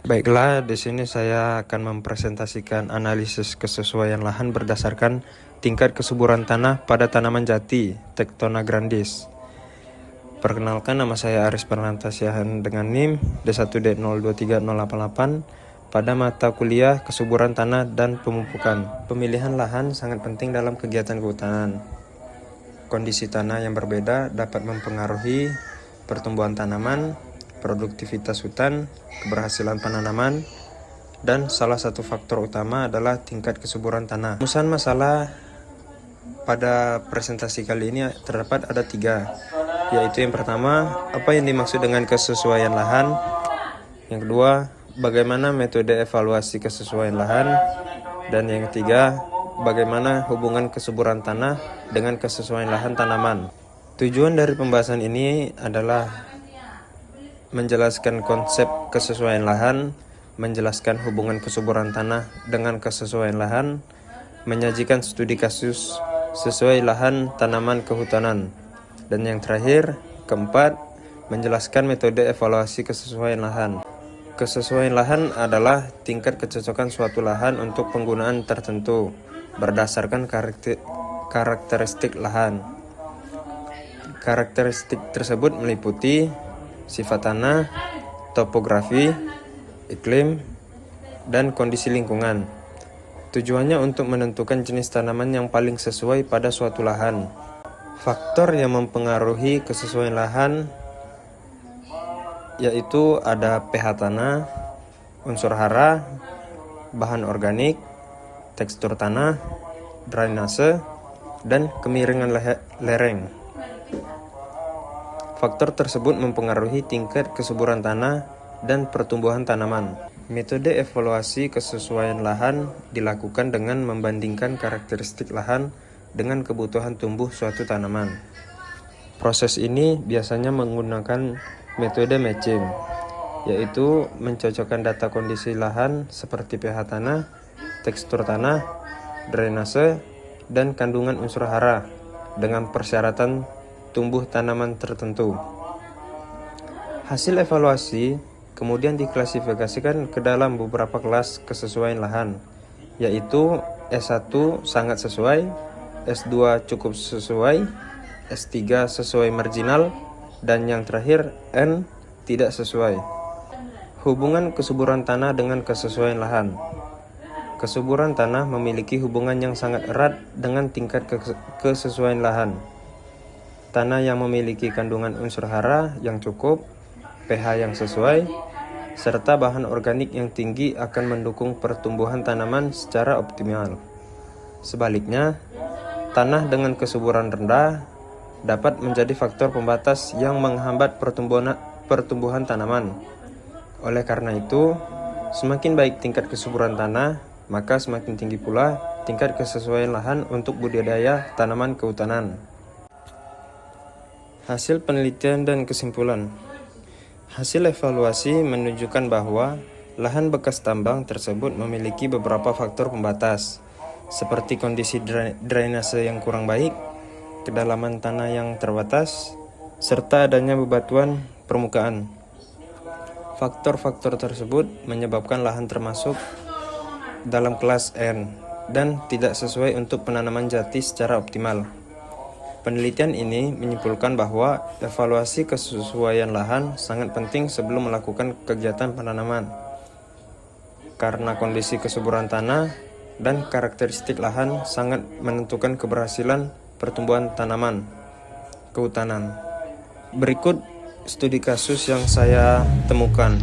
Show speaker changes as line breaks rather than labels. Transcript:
Baiklah, di sini saya akan mempresentasikan analisis kesesuaian lahan berdasarkan tingkat kesuburan tanah pada tanaman jati, Tectona grandis. Perkenalkan, nama saya Aris Bernantasiahan dengan NIM D1D023088 pada mata kuliah kesuburan tanah dan pemupukan. Pemilihan lahan sangat penting dalam kegiatan kehutanan. Kondisi tanah yang berbeda dapat mempengaruhi pertumbuhan tanaman, produktivitas hutan, keberhasilan penanaman, dan salah satu faktor utama adalah tingkat kesuburan tanah. Rumusan masalah pada presentasi kali ini terdapat ada 3, yaitu yang pertama, apa yang dimaksud dengan kesesuaian lahan. Yang kedua, bagaimana metode evaluasi kesesuaian lahan. Dan yang ketiga, bagaimana hubungan kesuburan tanah dengan kesesuaian lahan tanaman. Tujuan dari pembahasan ini adalah menjelaskan konsep kesesuaian lahan, menjelaskan hubungan kesuburan tanah dengan kesesuaian lahan, menyajikan studi kasus sesuai lahan tanaman kehutanan, dan yang terakhir, keempat, menjelaskan metode evaluasi kesesuaian lahan. Kesesuaian lahan adalah tingkat kecocokan suatu lahan untuk penggunaan tertentu berdasarkan karakteristik lahan. Karakteristik tersebut meliputi sifat tanah, topografi, iklim, dan kondisi lingkungan. Tujuannya untuk menentukan jenis tanaman yang paling sesuai pada suatu lahan. Faktor yang mempengaruhi kesesuaian lahan yaitu ada pH tanah, unsur hara, bahan organik, tekstur tanah, drainase, dan kemiringan lereng. Faktor tersebut mempengaruhi tingkat kesuburan tanah dan pertumbuhan tanaman. Metode evaluasi kesesuaian lahan dilakukan dengan membandingkan karakteristik lahan dengan kebutuhan tumbuh suatu tanaman. Proses ini biasanya menggunakan metode matching, yaitu mencocokkan data kondisi lahan seperti pH tanah, tekstur tanah, drainase, dan kandungan unsur hara dengan persyaratan tumbuh tanaman tertentu. Hasil evaluasi kemudian diklasifikasikan ke dalam beberapa kelas kesesuaian lahan, yaitu S1 sangat sesuai, S2 cukup sesuai, S3 sesuai marginal, dan yang terakhir N tidak sesuai. Hubungan kesuburan tanah dengan kesesuaian lahan. Kesuburan tanah memiliki hubungan yang sangat erat dengan tingkat kesesuaian lahan. Tanah yang memiliki kandungan unsur hara yang cukup, pH yang sesuai, serta bahan organik yang tinggi akan mendukung pertumbuhan tanaman secara optimal. Sebaliknya, tanah dengan kesuburan rendah dapat menjadi faktor pembatas yang menghambat pertumbuhan tanaman. Oleh karena itu, semakin baik tingkat kesuburan tanah, maka semakin tinggi pula tingkat kesesuaian lahan untuk budidaya tanaman kehutanan. Hasil penelitian dan kesimpulan. Hasil evaluasi menunjukkan bahwa lahan bekas tambang tersebut memiliki beberapa faktor pembatas, seperti kondisi drainase yang kurang baik, kedalaman tanah yang terbatas, serta adanya bebatuan permukaan. Faktor-faktor tersebut menyebabkan lahan termasuk dalam kelas N dan tidak sesuai untuk penanaman jati secara optimal. Penelitian ini menyimpulkan bahwa evaluasi kesesuaian lahan sangat penting sebelum melakukan kegiatan penanaman, karena kondisi kesuburan tanah dan karakteristik lahan sangat menentukan keberhasilan pertumbuhan tanaman kehutanan. Berikut studi kasus yang saya temukan.